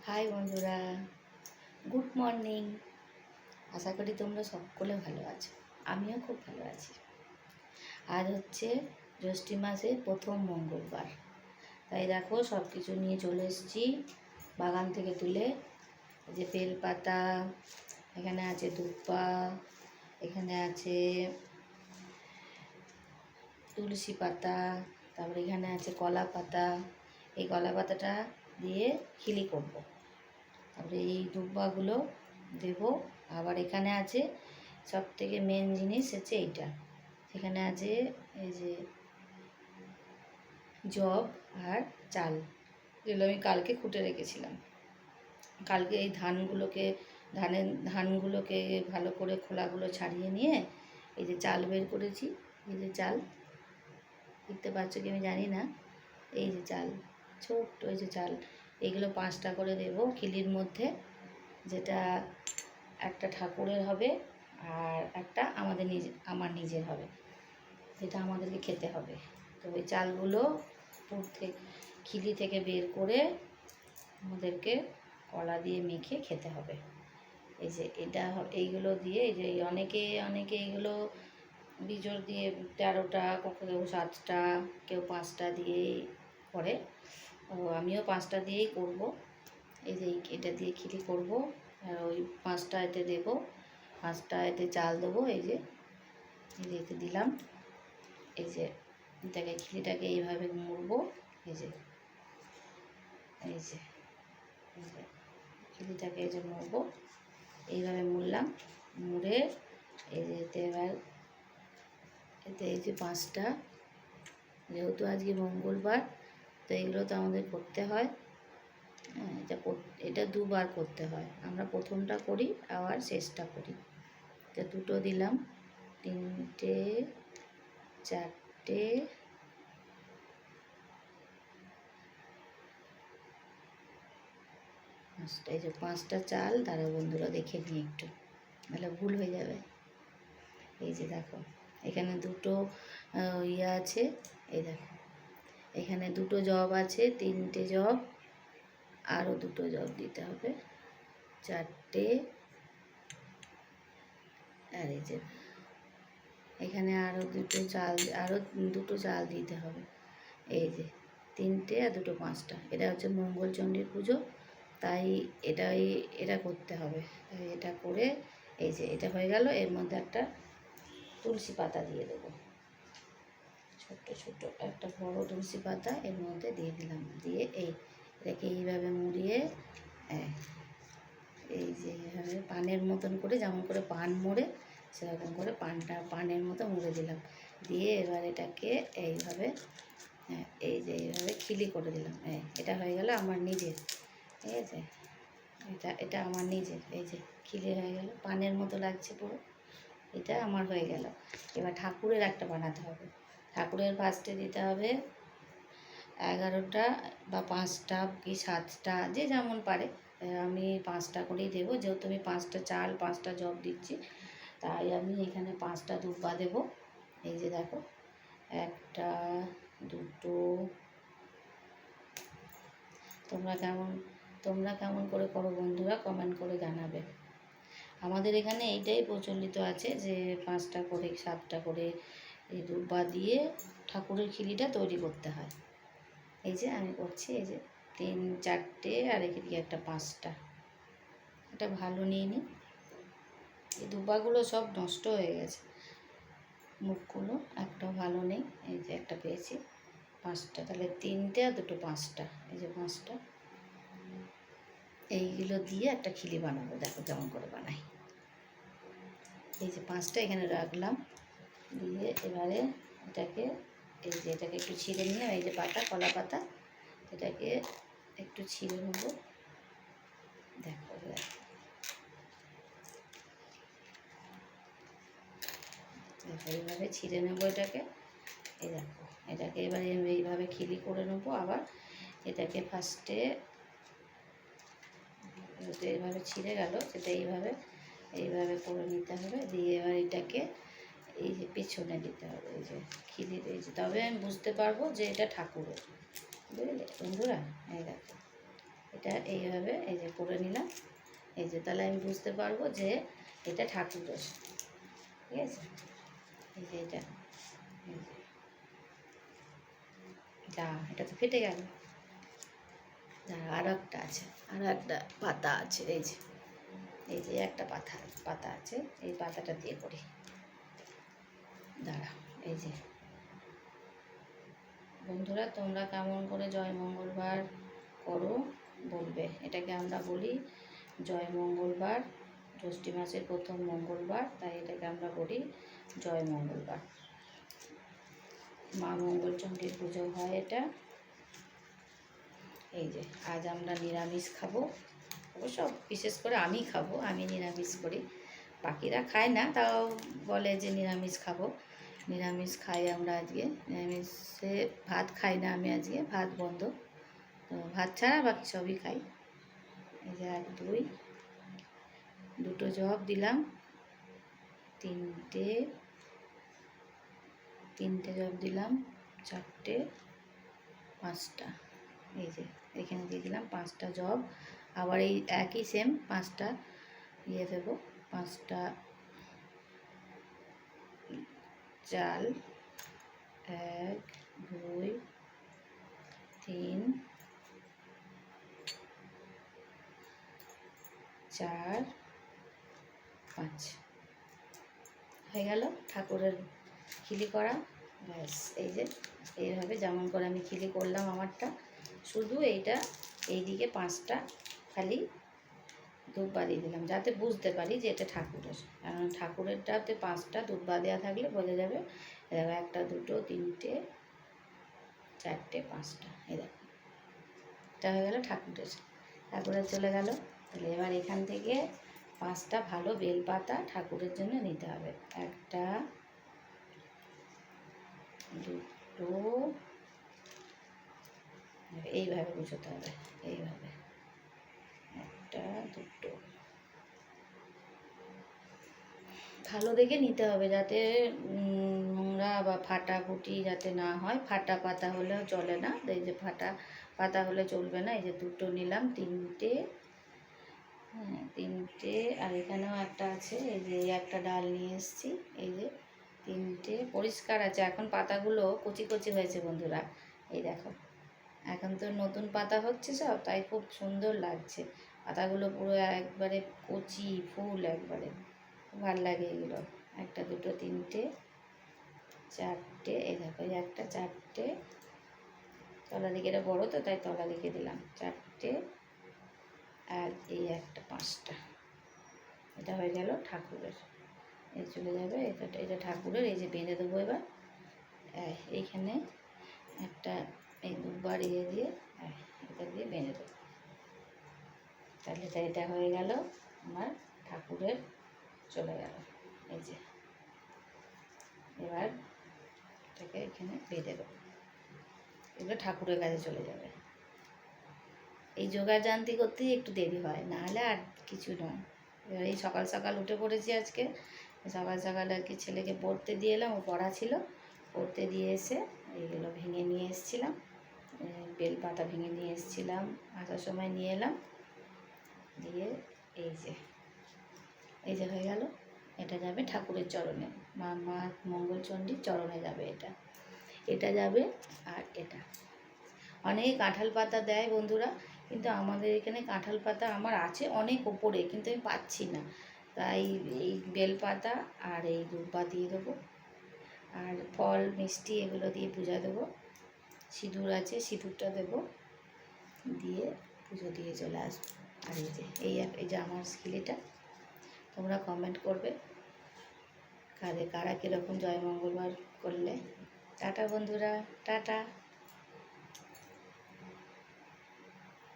High বন্ধুরা, good morning. আশা করি তোমরা সকলে ভালো আছো, আমিও খুব ভালো আছি। আজ হচ্ছে জ্যৈষ্ঠী মাসের প্রথম মঙ্গলবার, তাই দেখো সব কিছু নিয়ে চলে এসেছি বাগান থেকে তুলে। এই যে বেলপাতা, এখানে আছে দুব্বা, এখানে আছে তুলসী পাতা, তারপরে এখানে আছে কলা পাতা। এই কলা পাতাটা দিয়ে খিলি করব। তারপরে এই দুব্বাগুলো দেব। আবার এখানে আছে সব থেকে মেন জিনিস হচ্ছে এইটা, এখানে আছে এই যে জব আর চাল, যেগুলো আমি কালকে কুটে রেখেছিলাম। কালকে এই ধানগুলোকে ভালো করে খোলাগুলো ছাড়িয়ে নিয়ে এই যে চাল বের করেছি। এই যে চাল দেখতে পাচ্ছ কি আমি জানি না, এই যে চাল, ছোট্ট এই যে চাল, এইগুলো 5টা করে দেব খিলির মধ্যে, যেটা একটা ঠাকুরের হবে আর একটা আমার নিজের হবে, যেটা আমাদেরকে খেতে হবে। তো ওই চালগুলো খিলি থেকে বের করে আমাদেরকে কলা দিয়ে মেখে খেতে হবে। এই যে এইগুলো দিয়ে এই যে অনেকে এইগুলো বিজোড় দিয়ে 13টা, কেউ 7টা, কেউ 5টা দিয়েই করে। আমিও 5টা দিয়েই করব। এই যে এটা দিয়ে খিলি করব, আর ওই 5টা এতে দেবো, 5টা এতে চাল দেবো। এই যে এতে দিলাম। এই যে এটাকে খিলিটাকে এইভাবে মুড়বো। এই যে এই যে এই যে খিলিটাকে এই যে মুড়বো, এইভাবে মুড়লাম। মুড়ে এই যে এতে এবার এই যে 5টা, যেহেতু আজকে মঙ্গলবার তো এইগুলো তো আমাদের করতে হয়। হ্যাঁ, এটা 2বার করতে হয়। আমরা প্রথমটা করি আবার শেষটা করি। তো 2টো দিলাম, 3টে, 4টে, 5টা। এই যে 5টা চাল, তারা বন্ধুরা দেখে নিই একটু, নাহলে ভুল হয়ে যাবে। এই যে দেখো এখানে 2টো ইয়ে আছে, এই দেখো এখানে 2টো জব আছে, 3টে জব, আরও 2টো জব দিতে হবে, 4টে। আর এই যে এখানে আরও 2টো চাল দিতে হবে। এই যে 3টে আর 2টো 5টা। এটা হচ্ছে মঙ্গলচণ্ডীর পুজো, তাই এটা করতে হবে। তাই এটা করে এই যে এটা হয়ে গেল। এর মধ্যে একটা তুলসী পাতা দিয়ে দেবো, ছোট্ট ছোট্ট একটা বড় তুলসী পাতা এর মধ্যে দিয়ে দিলাম। দিয়ে এটাকে এইভাবে মুড়িয়ে এই যে এইভাবে পানের মতন করে, যেমন করে পান মোড়ে সেরকম করে পানের মতো মুড়ে দিলাম। দিয়ে এবার এটাকে এইভাবে এই যে এইভাবে খিলি করে দিলাম। এটা হয়ে গেল আমার নিজের, ঠিক আছে? এটা আমার নিজের, এই যে খিলি হয়ে গেল, পানের মতো লাগছে পুরো। এটা আমার হয়ে গেল। এবার ঠাকুরের একটা বানাতে হবে। ঠাকুরের ফার্স্টে দিতে হবে 11টা বা 5টা কি 7টা, যে যেমন পারে। আমি 5টা করেই দেবো, যেহেতু আমি 5টা চাল 5টা জব দিচ্ছি, তাই আমি এখানে 5টা দুব্বা দেবো। এই যে দেখো 1টা 2টো। তোমরা কেমন করে করো বন্ধুরা, কমেন্ট করে জানাবে। আমাদের এখানে এইটাই প্রচলিত আছে যে 5টা করে 7টা করে এই দুব্বা দিয়ে ঠাকুরের খিলিটা তৈরি করতে হয়। এই যে আমি করছি, এই যে 3 4টে আর এদিকে একটা 5টা। এটা ভালো নিয়ে নিই। এই দুব্বাগুলো সব নষ্ট হয়ে গেছে, মুখগুলো একটাও ভালো নেই। এই যে একটা পেয়েছি, 5টা, তাহলে 3টে আর 2টো 5টা। এই যে 5টা, এইগুলো দিয়ে একটা খিলি বানাবো। দেখো কেমন করে বানাই। এই যে 5টা এখানে রাখলাম, দিয়ে এবারে এটাকে একটু ছিঁড়ে নিয়ে, এই যে কলা পাতা, এটাকে একটু ছিঁড়ে নেবো। দেখো এইভাবে ছিঁড়ে নেবো এটাকে। এই দেখো এটাকে এবারে এইভাবে খিলি করে নেবো। আবার এটাকে ফার্স্টে এইভাবে ছিঁড়ে গেল, সেটা এইভাবে করে নিতে হবে। দিয়ে এবার এটাকে এই যে পেছনে দিতে হবে, এই যে খিলির, এই যে, তবে আমি বুঝতে পারবো যে এটা ঠাকুরের। বুঝলে বন্ধুরা? এই দেখো এটা এইভাবে এই যে করে নিলাম। এই যে তাহলে আমি বুঝতে পারবো যে এটা ঠাকুরের, ঠিক আছে। এই যে এটা, এই যে যা, এটা তো ফেটে গেল। আরও একটা আছে, আরও একটা পাতা আছে, এই যে একটা পাতা আছে, এই পাতাটা দিয়ে করি। দাঁড়া, এই যে বন্ধুরা তোমরা কেমন করে জয় মঙ্গলবার করো বলবে। এটাকে আমরা বলি জয় মঙ্গলবার, জ্যৈষ্ঠ মাসের প্রথম মঙ্গলবার, তাই এটাকে আমরা বলি জয় মঙ্গলবার। মা মঙ্গলচণ্ডীর পুজো হয় এটা। এই যে আজ আমরা নিরামিষ খাবো, অবশ্য বিশেষ করে আমি খাবো, আমি নিরামিষ করি, বাকিরা খায় না, তাও বলে যে নিরামিষ খাবো। নিরামিষ খাই আমরা আজকে, নিরামিষে ভাত খাই না আমি আজকে, ভাত বন্ধ, তো ভাত ছাড়া বাকি সবই খাই। এই যে 1 2 দুটো জব দিলাম, তিনটে জব দিলাম, 4টে, 5টা, এই যে এখানে দিয়ে দিলাম 5টা জব। আবার এই একই সেম 5টা দিয়ে দেবো, 5টা চাল, 1 2 3 4 5 হয়ে গেল ঠাকুরের খিলি করা। ব্যাস, এই যে এইভাবে যেমন করে আমি খিলি করলাম আমারটা, শুধু এইটা এইদিকে 5টা খালি দুব্বা দিয়ে দিলাম, যাতে বুঝতে পারি যে এটা ঠাকুরের। কারণ ঠাকুরেরটাতে 5টা দুব্বা দেওয়া থাকলে বোঝা যাবে। দেখো 1 2 3 4 5টা, এই দেখো এটা হয়ে গেল ঠাকুরের চলে গেল। তাহলে এবার এখান থেকে 5টা ভালো বেলপাতা ঠাকুরের জন্য নিতে হবে। 1টা 2টো, এইভাবে বুঝতে হবে, এইভাবে 1টা 2টো ভালো দেখে নিতে হবে, যাতে নোংরা বা ফাটাফুটি যাতে না হয়। ফাটা পাতা হলেও চলে না, এই যে ফাটা পাতা হলে চলবে না। এই যে 2টো নিলাম, 3টে, হ্যাঁ 3টে, আর এখানেও একটা আছে, এই যে একটা ডাল নিয়ে এসেছি, এই যে 3টে পরিষ্কার আছে। এখন পাতাগুলো কচি কচি হয়েছে বন্ধুরা, এই দেখো এখন তো নতুন পাতা হচ্ছে সব, তাই খুব সুন্দর লাগছে পাতাগুলো, পুরো একবারে কচি ফুল, একবারে ভাল লাগে এগুলো। 1 2 3 4টে, এই দেখো এই একটা 4টে, তলা দিকে এটা বড়ো তো তাই তলা দিকে দিলাম 4টে, আর এই একটা 5টা। এটা হয়ে গেল ঠাকুরের, এই চলে যাবে এটা ঠাকুরের। এই যে বেঁধে দেবো এবার, এইখানে একটা এই দুবার দিয়ে এটা দিয়ে বেঁধে দেবো। তাহলে এটা হয়ে গেল আমার ঠাকুরের, চলে গেল। এই যে এবার এটাকে এখানে বেঁধে দেবো, এগুলো ঠাকুরের কাছে চলে যাবে। এই জোগাড় জান্তি করতেই একটু দেরি হয়, নাহলে আর কিছু নয়। এবার এই সকাল সকাল উঠে পড়েছি আজকে, সকাল সকাল আর কি ছেলেকে পড়তে দিয়ে এলাম, ও পড়া ছিল, পড়তে দিয়ে এসে এইগুলো ভেঙে নিয়ে এসেছিলাম, বেলপাতা ভেঙে নিয়ে এসেছিলাম, আসার সময় নিয়ে এলাম, দিয়ে এই যে হয়ে গেল। এটা যাবে ঠাকুরের চরণে, মা মঙ্গলচণ্ডীর চরণে যাবে এটা যাবে। আর এটা অনেকে কাঁঠাল পাতা দেয় বন্ধুরা, কিন্তু আমাদের এখানে কাঁঠাল পাতা আমার আছে অনেক ওপরে, কিন্তু আমি পাচ্ছি না, তাই এই বেলপাতা আর এই দুব্বা দিয়ে দেবো, আর ফল মিষ্টি এগুলো দিয়ে পূজা দেবো। সিঁদুর আছে, সিঁদুরটা দেবো, দিয়ে পুজো দিয়ে চলে আসবো। আর এই যে আমার খিলিটা, তোমরা কমেন্ট করবে কারা কীরকম জয় মঙ্গলবার করলে। টাটা বন্ধুরা, টাটা।